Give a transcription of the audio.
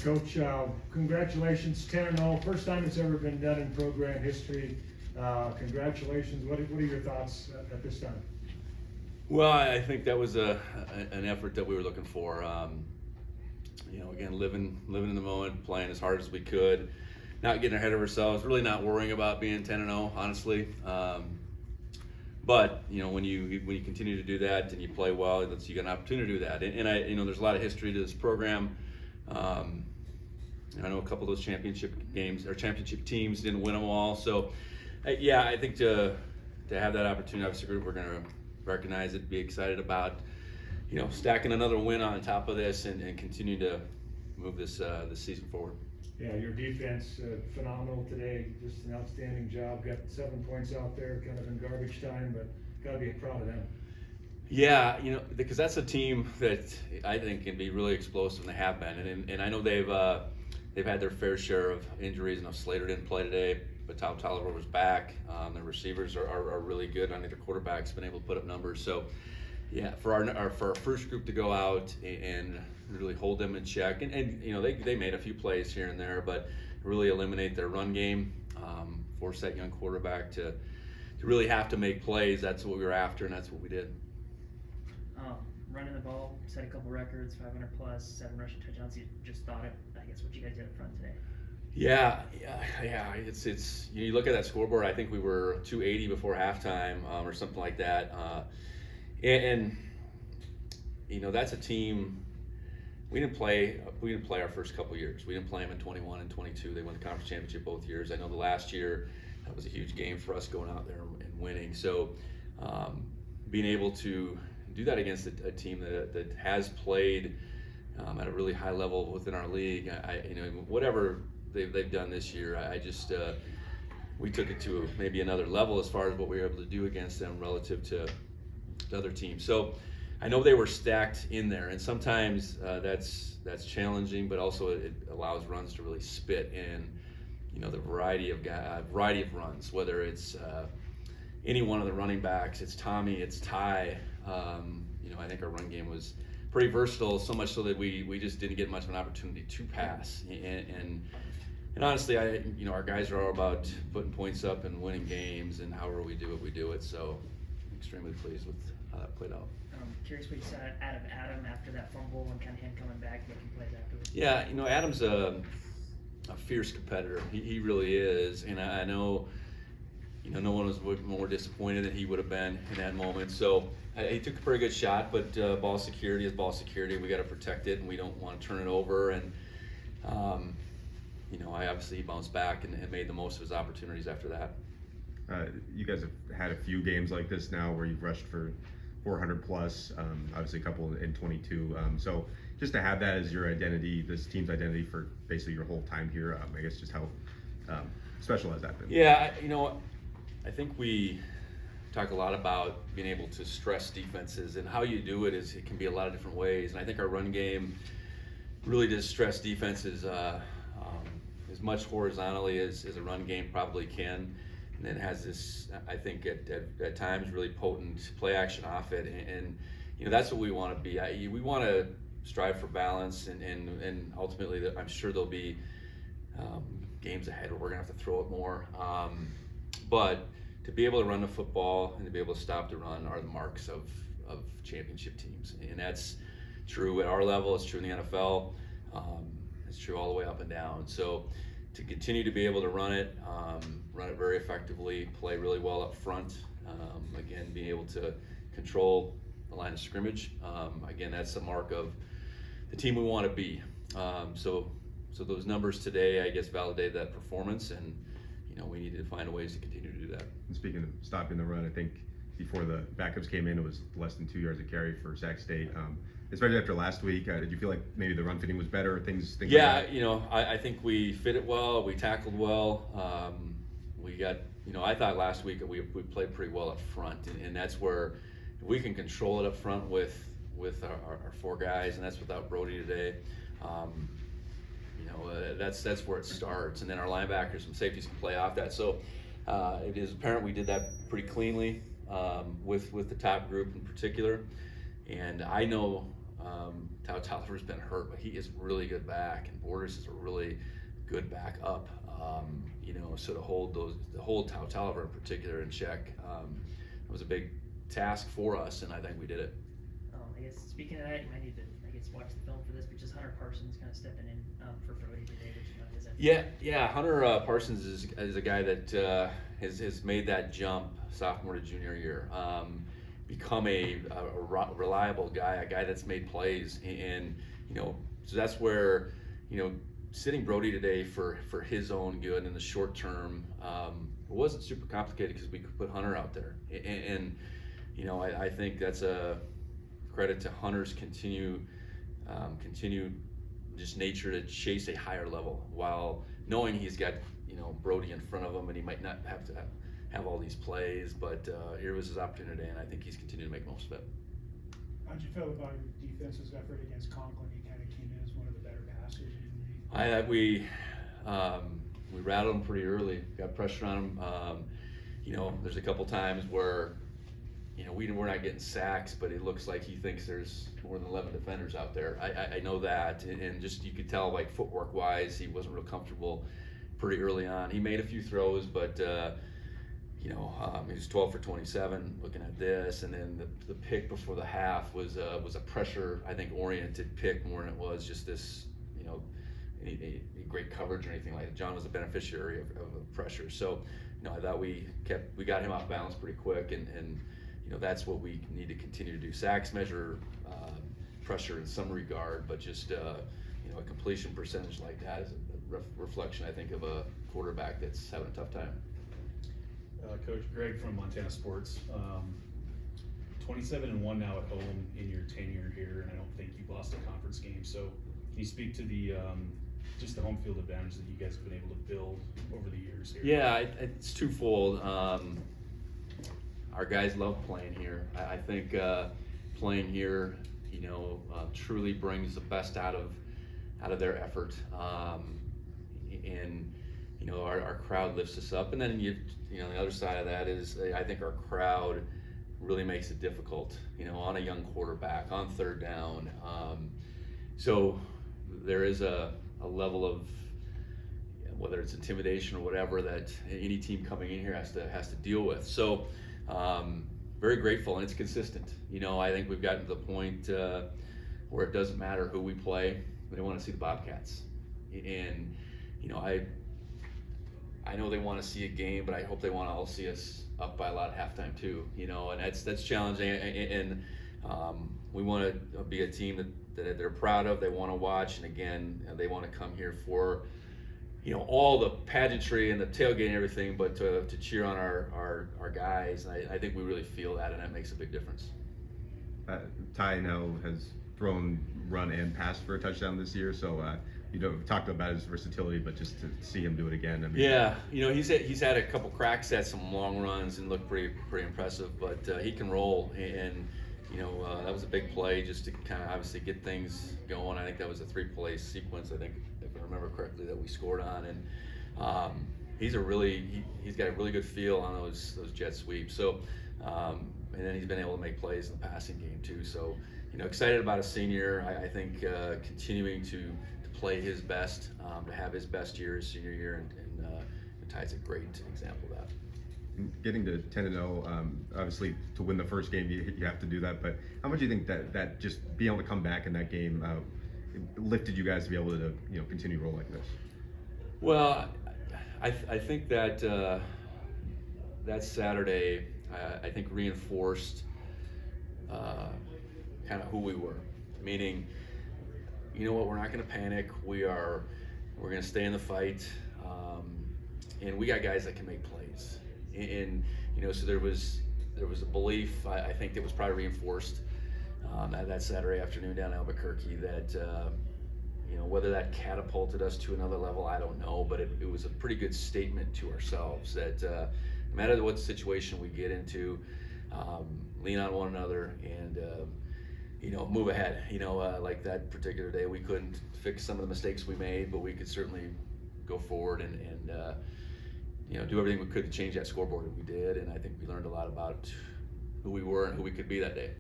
Coach, congratulations, 10-0. First time it's ever been done in program history. Congratulations. What are your thoughts at this time? Well, I think that was an effort that we were looking for. Again, living in the moment, playing as hard as we could, not getting ahead of ourselves, really not worrying about being 10-0, honestly. But when you continue to do that and you play well, you get an opportunity to do that. And there's a lot of history to this program. I know a couple of those championship games or championship teams didn't win them all. So, I think to have that opportunity, obviously, we're going to recognize it, be excited about, stacking another win on top of this and continue to move this season forward. Yeah, your defense, phenomenal today. Just an outstanding job. Got 7 points out there, kind of in garbage time, but got to be proud of them. Yeah, because that's a team that I think can be really explosive, and they have been. And I know they've had their fair share of injuries. Slater didn't play today, but Tom Tolliver was back. The receivers are really good. I think their quarterback's been able to put up numbers. So, yeah, for our first group to go out and really hold them in check, and they made a few plays here and there, but really eliminate their run game, force that young quarterback to really have to make plays. That's what we were after, and that's what we did. Running the ball, set a couple records, 500 plus, 7 rushing touchdowns. You just thought it. I guess what you guys did up front today. Yeah. It's you look at that scoreboard. I think we were 280 before halftime, or something like that. And that's a team. We didn't play our first couple years. We didn't play them in 21 and 22. They won the conference championship both years. I know the last year that was a huge game for us, going out there and winning. So being able to do that against a team that has played at a really high level within our league, whatever they've done this year, we took it to maybe another level as far as what we were able to do against them relative to other teams. So I know they were stacked in there, and sometimes that's challenging, but also it allows runs to really spit in, the variety of runs, whether it's any one of the running backs, it's Tommy, it's Ty. I think our run game was pretty versatile, so much so that we just didn't get much of an opportunity to pass. And honestly, our guys are all about putting points up and winning games, and however we do it. So I'm extremely pleased with how that played out. Curious what you saw out of Adam after that fumble and kind of him coming back, making plays afterwards. Yeah, Adam's a fierce competitor. He really is, and I know. No one was more disappointed than he would have been in that moment. So he took a pretty good shot, but ball security is ball security. We got to protect it, and we don't want to turn it over. And obviously he bounced back and made the most of his opportunities after that. You guys have had a few games like this now where you've rushed for 400 plus. Obviously a couple in 22. So just to have that as your identity, this team's identity for basically your whole time here, I guess just how special has that been? Yeah, I think we talk a lot about being able to stress defenses, and how you do it can be a lot of different ways. And I think our run game really does stress defenses as much horizontally as a run game probably can. And it has this, I think, at times really potent play action off it. And that's what we want to be. We want to strive for balance, and ultimately I'm sure there'll be games ahead where we're going to have to throw it more. But to be able to run the football and to be able to stop the run are the marks of championship teams. And that's true at our level, it's true in the NFL, it's true all the way up and down. So to continue to be able to run it very effectively, play really well up front, again, being able to control the line of scrimmage, again, that's the mark of the team we want to be. So those numbers today, I guess, validate that performance, and we need to find ways to continue to do that. And speaking of stopping the run, I think before the backups came in, it was less than 2 yards a carry for Sac State. Especially after last week, did you feel like maybe the run fitting was better, or things yeah, like that? I think we fit it well. We tackled well. We got, I thought last week we played pretty well up front, and that's where if we can control it up front with our 4 guys, and that's without Brody today. That's where it starts, and then our linebackers and safeties can play off that. So it is apparent we did that pretty cleanly with the top group in particular. And I know Tao Tolliver's been hurt, but he is really good back, and Borders is a really good back up. So to hold Tao Tolliver in particular in check, it was a big task for us, and I think we did it. I guess speaking of that, you might need to, watch the film for this, but just Hunter Parsons kind of stepping in for Brody today, which is Yeah. Hunter Parsons is a guy that has made that jump sophomore to junior year, become a reliable guy, a guy that's made plays, and so that's where sitting Brody today for his own good in the short term, it wasn't super complicated because we could put Hunter out there, and I think that's a credit to Hunter's continued just nature to chase a higher level while knowing he's got Brody in front of him and he might not have to have all these plays, but here was his opportunity, and I think he's continued to make most of it. How'd you feel about your defense's effort against Conklin? He kind of came in as one of the better passers in the league. We rattled him pretty early, got pressure on him. There's a couple times where we're not getting sacks, but it looks like he thinks there's more than 11 defenders out there. I know that, and just you could tell, like, footwork wise, he wasn't real comfortable pretty early on. He made a few throws, but he was 12 for 27 looking at this, and then the pick before the half was a pressure, I think, oriented pick more than it was just this any great coverage or anything like that. John was a beneficiary of pressure, so I thought we got him off balance pretty quick, and that's what we need to continue to do. Sacks measure pressure in some regard, but just a completion percentage like that is a reflection, I think, of a quarterback that's having a tough time. Coach Greg from Montana Sports. 27-1 now at home in your tenure here, and I don't think you've lost a conference game. So can you speak to the just the home field advantage that you guys have been able to build over the years here? Yeah, it's twofold. Our guys love playing here. I think playing here, truly brings the best out of their effort, and our crowd lifts us up. And then the other side of that is I think our crowd really makes it difficult, on a young quarterback, on third down. So there is a level of, whether it's intimidation or whatever, that any team coming in here has to deal with. So very grateful, and it's consistent. I think we've gotten to the point where it doesn't matter who we play, they want to see the Bobcats. And I know they want to see a game, but I hope they want to all see us up by a lot at halftime too. And that's challenging. And we want to be a team that they're proud of. They want to watch, and again, they want to come here for all the pageantry and the tailgate and everything, but to cheer on our guys. And I think we really feel that, and that makes a big difference. Ty now has thrown, run, and passed for a touchdown this year, so talked about his versatility, but just to see him do it again. I mean, yeah, he's had a couple cracks at some long runs and looked pretty impressive, but he can roll, and that was a big play just to kind of obviously get things going. I think that was a 3-play sequence, I think, if I remember correctly, that we scored on, and he's got a really good feel on those jet sweeps. So and then he's been able to make plays in the passing game too. So excited about a senior. I think continuing to play his best, to have his best year his senior year, and Ty's a great example of that. Getting to 10-0, obviously to win the first game you have to do that, but how much do you think that just being able to come back in that game lifted you guys to be able to continue to roll like this? Well, I think that that Saturday I think reinforced kind of who we were, meaning we're not going to panic. We're going to stay in the fight, and we got guys that can make plays. And so there was a belief, I think, that was probably reinforced that Saturday afternoon down in Albuquerque, that whether that catapulted us to another level, I don't know, but it was a pretty good statement to ourselves that no matter what situation we get into, lean on one another and move ahead. Like that particular day, we couldn't fix some of the mistakes we made, but we could certainly go forward and do everything we could to change that scoreboard, and we did. And I think we learned a lot about who we were and who we could be that day.